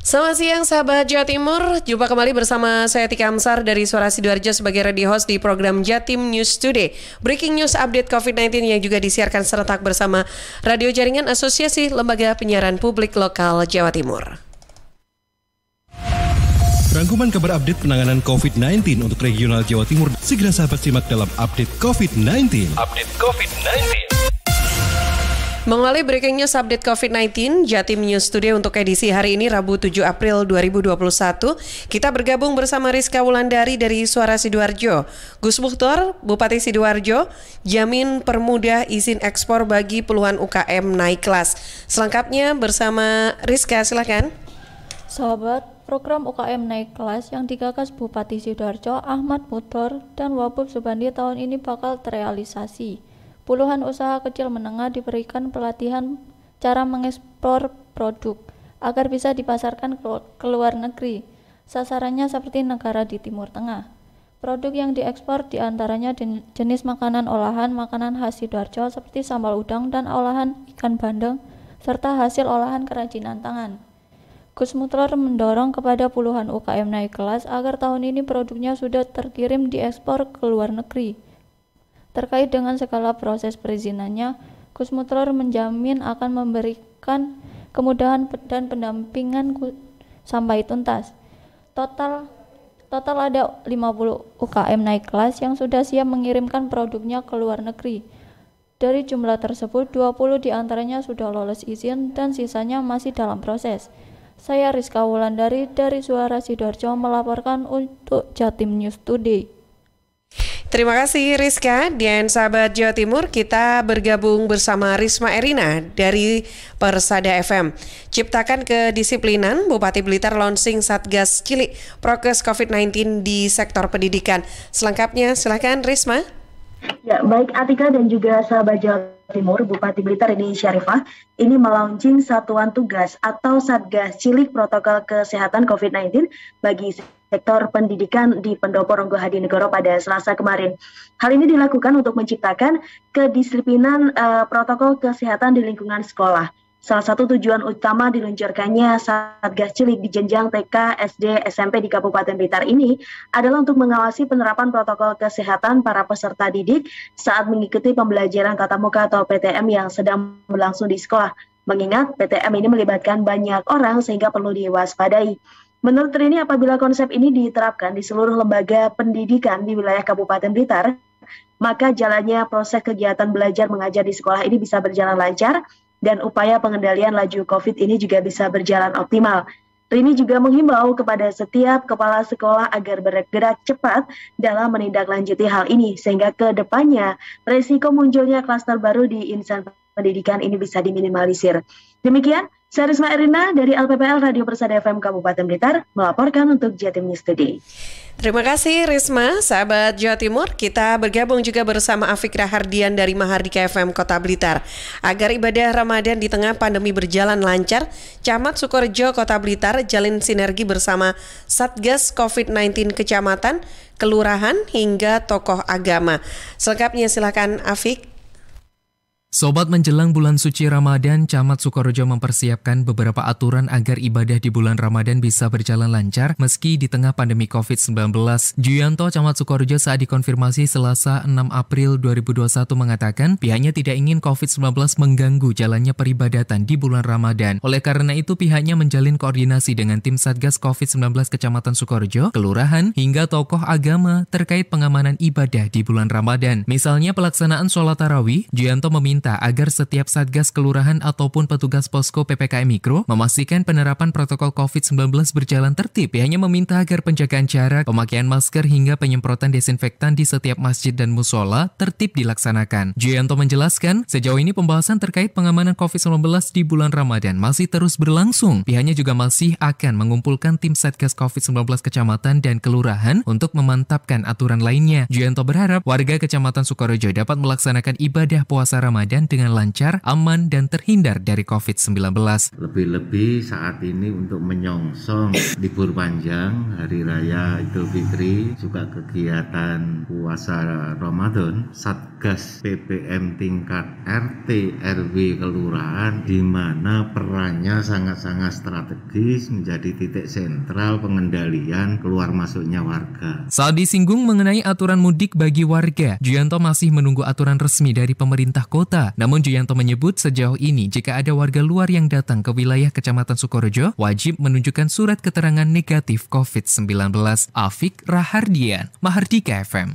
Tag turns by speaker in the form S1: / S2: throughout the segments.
S1: Selamat siang sahabat Jawa Timur, jumpa kembali bersama saya Tika Amsar dari Suara Sidoarjo sebagai radio host di program Jatim News Today. Breaking news update COVID-19 yang juga disiarkan serentak bersama Radio Jaringan Asosiasi Lembaga Penyiaran Publik Lokal Jawa Timur.
S2: Rangkuman kabar update penanganan COVID-19 untuk regional Jawa Timur segera sahabat simak dalam update COVID-19.
S1: Mengawali breaking news update COVID-19, Jatim News Today untuk edisi hari ini Rabu 7 April 2021, kita bergabung bersama Rizka Wulandari dari Suara Sidoarjo. Gus Mukhtar, Bupati Sidoarjo, jamin permudah izin ekspor bagi puluhan UKM naik kelas. Selengkapnya bersama Rizka, silakan.
S3: Sahabat, program UKM naik kelas yang digagas Bupati Sidoarjo Ahmad Mukhtar dan Wabub Subandi tahun ini bakal terrealisasi. Puluhan usaha kecil menengah diberikan pelatihan cara mengekspor produk agar bisa dipasarkan ke luar negeri. Sasarannya seperti negara di Timur Tengah. Produk yang diekspor diantaranya jenis makanan olahan, makanan khas Sidoarjo seperti sambal udang dan olahan ikan bandeng, serta hasil olahan kerajinan tangan. Gus Mukhtar mendorong kepada puluhan UKM naik kelas agar tahun ini produknya sudah terkirim diekspor ke luar negeri. Terkait dengan segala proses perizinannya, Gus Mukhtar menjamin akan memberikan kemudahan dan pendampingan sampai tuntas. Total ada 50 UKM naik kelas yang sudah siap mengirimkan produknya ke luar negeri. Dari jumlah tersebut, 20 diantaranya sudah lolos izin dan sisanya masih dalam proses. Saya Rizka Wulandari dari Suara Sidoarjo melaporkan untuk Jatim News Today.
S1: Terima kasih Rizka. Dan sahabat Jawa Timur, kita bergabung bersama Risma Erina dari Persada FM. Ciptakan kedisiplinan, Bupati Blitar launching Satgas Cilik Prokes COVID-19 di sektor pendidikan. Selengkapnya silakan Risma.
S4: Ya, baik Atika dan juga sahabat Jawa Timur, Bupati Blitar ini Syarifah ini melaunching satuan tugas atau Satgas Cilik Protokol Kesehatan COVID-19 bagi sektor pendidikan di Pendopo Ronggo Hadinegoro pada Selasa kemarin. Hal ini dilakukan untuk menciptakan kedisiplinan protokol kesehatan di lingkungan sekolah. Salah satu tujuan utama diluncurkannya Satgas Cilik di jenjang TK, SD, SMP di Kabupaten Blitar ini adalah untuk mengawasi penerapan protokol kesehatan para peserta didik saat mengikuti pembelajaran tatap muka atau PTM yang sedang berlangsung di sekolah. Mengingat PTM ini melibatkan banyak orang sehingga perlu diwaspadai. Menurut Rini, apabila konsep ini diterapkan di seluruh lembaga pendidikan di wilayah Kabupaten Blitar, maka jalannya proses kegiatan belajar mengajar di sekolah ini bisa berjalan lancar dan upaya pengendalian laju COVID ini juga bisa berjalan optimal. Rini juga menghimbau kepada setiap kepala sekolah agar bergerak cepat dalam menindaklanjuti hal ini sehingga ke depannya resiko munculnya klaster baru di instansi pendidikan ini bisa diminimalisir. Demikian, saya Risma Erina dari LPPL Radio Persada FM Kabupaten Blitar melaporkan untuk Jatim News Today.
S1: Terima kasih Risma. Sahabat Jawa Timur, kita bergabung juga bersama Afik Rahardian dari Mahardika FM Kota Blitar. Agar ibadah Ramadan di tengah pandemi berjalan lancar, Camat Sukorejo Kota Blitar jalin sinergi bersama Satgas COVID-19 Kecamatan, Kelurahan hingga tokoh agama. Selengkapnya silakan Afik.
S5: Sobat, menjelang bulan suci Ramadan, Camat Sukorejo mempersiapkan beberapa aturan agar ibadah di bulan Ramadan bisa berjalan lancar meski di tengah pandemi COVID-19. Juyanto, Camat Sukorejo saat dikonfirmasi Selasa 6 April 2021 mengatakan pihaknya tidak ingin COVID-19 mengganggu jalannya peribadatan di bulan Ramadan. Oleh karena itu pihaknya menjalin koordinasi dengan tim Satgas COVID-19 Kecamatan Sukorejo, Kelurahan, hingga tokoh agama terkait pengamanan ibadah di bulan Ramadan. Misalnya pelaksanaan sholat tarawih, Juyanto meminta agar setiap satgas kelurahan ataupun petugas posko PPKM Mikro memastikan penerapan protokol COVID-19 berjalan tertib. Pihaknya meminta agar penjagaan jarak, pemakaian masker hingga penyemprotan desinfektan di setiap masjid dan musola tertib dilaksanakan. Juyanto menjelaskan, sejauh ini pembahasan terkait pengamanan COVID-19 di bulan Ramadan masih terus berlangsung. Pihaknya juga masih akan mengumpulkan tim Satgas COVID-19 Kecamatan dan Kelurahan untuk memantapkan aturan lainnya. Juyanto berharap warga Kecamatan Sukorejo dapat melaksanakan ibadah puasa Ramadan Ramadan dengan lancar, aman, dan terhindar dari COVID-19.
S6: Lebih-lebih saat ini untuk menyongsong libur panjang Hari Raya Idul Fitri, juga kegiatan puasa Ramadan, Satgas PPM tingkat RT RW kelurahan di mana perannya sangat-sangat strategis menjadi titik sentral pengendalian keluar masuknya warga.
S5: Saat disinggung mengenai aturan mudik bagi warga, Juyanto masih menunggu aturan resmi dari pemerintah kota. Namun Juyanto menyebut sejauh ini jika ada warga luar yang datang ke wilayah Kecamatan Sukorejo wajib menunjukkan surat keterangan negatif COVID-19. Afik Rahardian, Mahardika FM.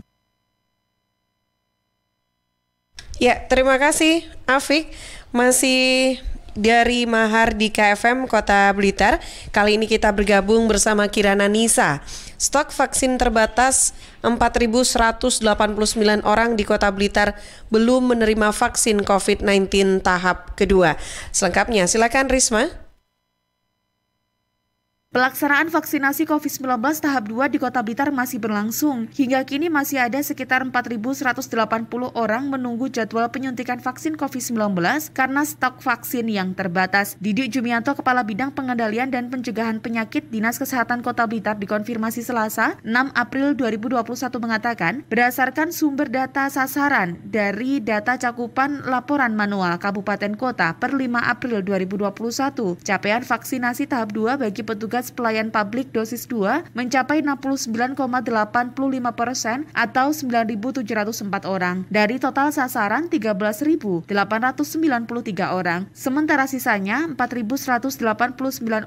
S1: Ya, terima kasih Afik. Masih dari Mahardika FM Kota Blitar. Kali ini kita bergabung bersama Kirana Nisa. Stok vaksin terbatas 4.189 orang di Kota Blitar belum menerima vaksin COVID-19 tahap kedua. Selengkapnya silakan Risma.
S7: Pelaksanaan vaksinasi COVID-19 tahap 2 di Kota Blitar masih berlangsung. Hingga kini masih ada sekitar 4.180 orang menunggu jadwal penyuntikan vaksin COVID-19 karena stok vaksin yang terbatas. Didik Jumianto, Kepala Bidang Pengendalian dan Pencegahan Penyakit Dinas Kesehatan Kota Blitar dikonfirmasi Selasa, 6 April 2021 mengatakan, berdasarkan sumber data sasaran dari data cakupan laporan manual Kabupaten Kota per 5 April 2021, capaian vaksinasi tahap 2 bagi petugas pelayan publik dosis 2 mencapai 69,85% atau 9.704 orang dari total sasaran 13.893 orang. Sementara sisanya 4.189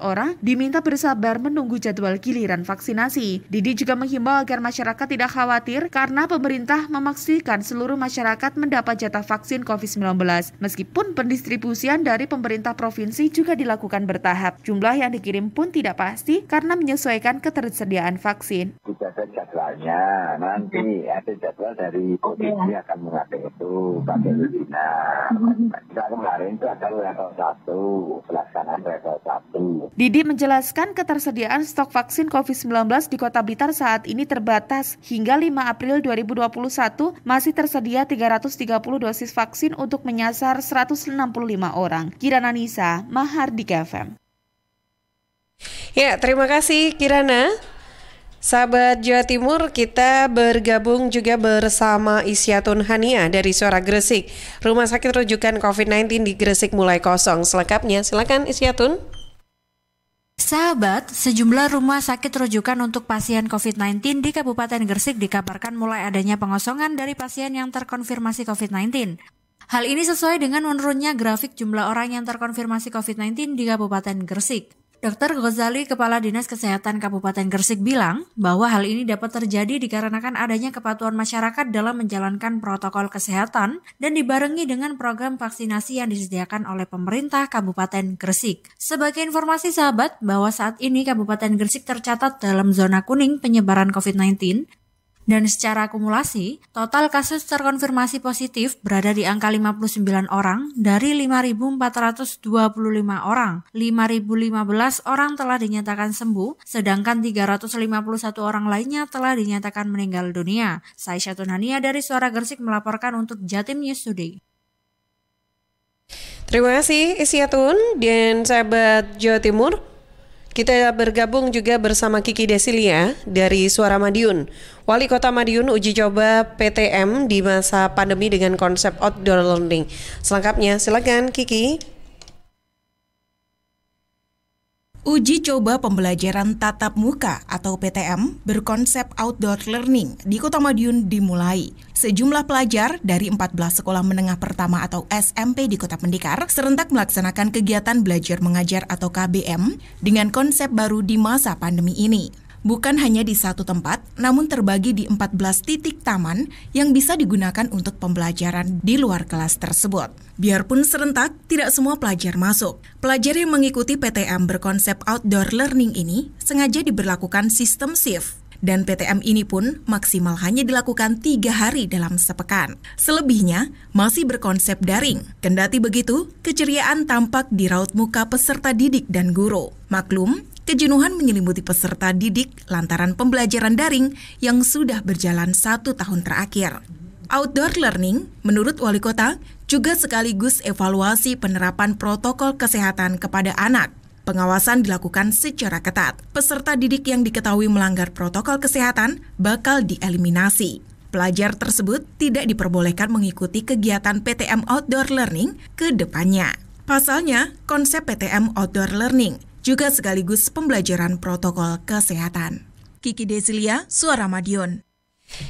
S7: orang diminta bersabar menunggu jadwal giliran vaksinasi. Didi juga menghimbau agar masyarakat tidak khawatir karena pemerintah memastikan seluruh masyarakat mendapat jatah vaksin COVID-19. Meskipun pendistribusian dari pemerintah provinsi juga dilakukan bertahap. Jumlah yang dikirim pun tidak pasti karena menyesuaikan ketersediaan vaksin.
S8: Tidak ada jadwalnya, nanti ada jadwal dari provinsi akan mengatur itu pakai Udina. Kita kemarin itu ada level 1, pelaksanaan level 1.
S7: Didi menjelaskan ketersediaan stok vaksin COVID-19 di Kota Blitar saat ini terbatas. Hingga 5 April 2021 masih tersedia 330 dosis vaksin untuk menyasar 165 orang. Kirana Nisa, Mahardika FM.
S1: Ya, terima kasih Kirana. Sahabat Jawa Timur, kita bergabung juga bersama Isyatun Hania dari Suara Gresik. Rumah sakit rujukan COVID-19 di Gresik mulai kosong. Selengkapnya, silakan Isyatun.
S9: Sahabat, sejumlah rumah sakit rujukan untuk pasien COVID-19 di Kabupaten Gresik dikabarkan mulai adanya pengosongan dari pasien yang terkonfirmasi COVID-19. Hal ini sesuai dengan menurunnya grafik jumlah orang yang terkonfirmasi COVID-19 di Kabupaten Gresik. Dr. Ghazali, Kepala Dinas Kesehatan Kabupaten Gresik bilang bahwa hal ini dapat terjadi dikarenakan adanya kepatuhan masyarakat dalam menjalankan protokol kesehatan dan dibarengi dengan program vaksinasi yang disediakan oleh pemerintah Kabupaten Gresik. Sebagai informasi sahabat, bahwa saat ini Kabupaten Gresik tercatat dalam zona kuning penyebaran COVID-19, dan secara akumulasi, total kasus terkonfirmasi positif berada di angka 59 orang dari 5.425 orang. 5.015 orang telah dinyatakan sembuh, sedangkan 351 orang lainnya telah dinyatakan meninggal dunia. Saya Isyatun Hania dari Suara Gresik melaporkan untuk Jatim News Today.
S1: Terima kasih Isyatun dan sahabat Jawa Timur. Kita bergabung juga bersama Kiki Desilia dari Suara Madiun. Wali Kota Madiun uji coba PTM di masa pandemi dengan konsep outdoor learning. Selengkapnya silakan Kiki.
S10: Uji coba pembelajaran tatap muka atau PTM berkonsep outdoor learning di Kota Madiun dimulai. Sejumlah pelajar dari 14 sekolah menengah pertama atau SMP di Kota Pendekar serentak melaksanakan kegiatan belajar mengajar atau KBM dengan konsep baru di masa pandemi ini. Bukan hanya di satu tempat, namun terbagi di 14 titik taman yang bisa digunakan untuk pembelajaran di luar kelas tersebut. Biarpun serentak, tidak semua pelajar masuk. Pelajar yang mengikuti PTM berkonsep outdoor learning ini sengaja diberlakukan sistem shift. Dan PTM ini pun maksimal hanya dilakukan 3 hari dalam sepekan. Selebihnya masih berkonsep daring. Kendati begitu, keceriaan tampak di raut muka peserta didik dan guru. Maklum, kejenuhan menyelimuti peserta didik lantaran pembelajaran daring yang sudah berjalan 1 tahun terakhir. Outdoor learning, menurut Wali Kota, juga sekaligus evaluasi penerapan protokol kesehatan kepada anak. Pengawasan dilakukan secara ketat. Peserta didik yang diketahui melanggar protokol kesehatan bakal dieliminasi. Pelajar tersebut tidak diperbolehkan mengikuti kegiatan PTM Outdoor Learning ke depannya. Pasalnya, konsep PTM Outdoor Learning juga sekaligus pembelajaran protokol kesehatan. Kiki Desilia, Suara Madiun.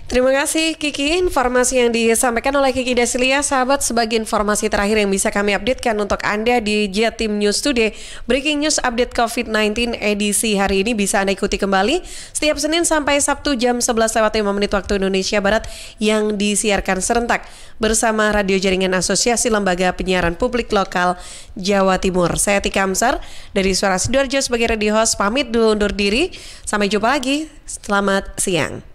S1: Terima kasih Kiki, informasi yang disampaikan oleh Kiki Desilia. Sahabat, sebagai informasi terakhir yang bisa kami updatekan untuk Anda di Jatim News Today, Breaking News Update COVID-19 edisi hari ini bisa Anda ikuti kembali setiap Senin sampai Sabtu jam 11:05 waktu Indonesia Barat yang disiarkan serentak bersama Radio Jaringan Asosiasi Lembaga Penyiaran Publik Lokal Jawa Timur. Saya Tika Amsar dari Suara Sidoarjo sebagai radio host, pamit dulu undur diri. Sampai jumpa lagi. Selamat siang.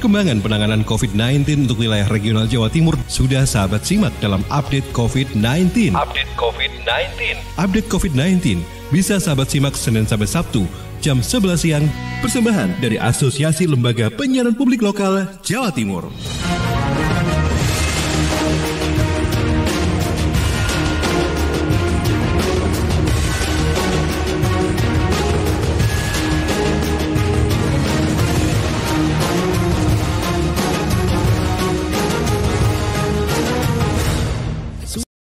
S2: Perkembangan penanganan COVID-19 untuk wilayah regional Jawa Timur sudah sahabat simak dalam Update COVID-19. Update COVID-19 bisa sahabat simak Senin sampai Sabtu jam 11 siang. Persembahan dari Asosiasi Lembaga Penyiaran Publik Lokal Jawa Timur.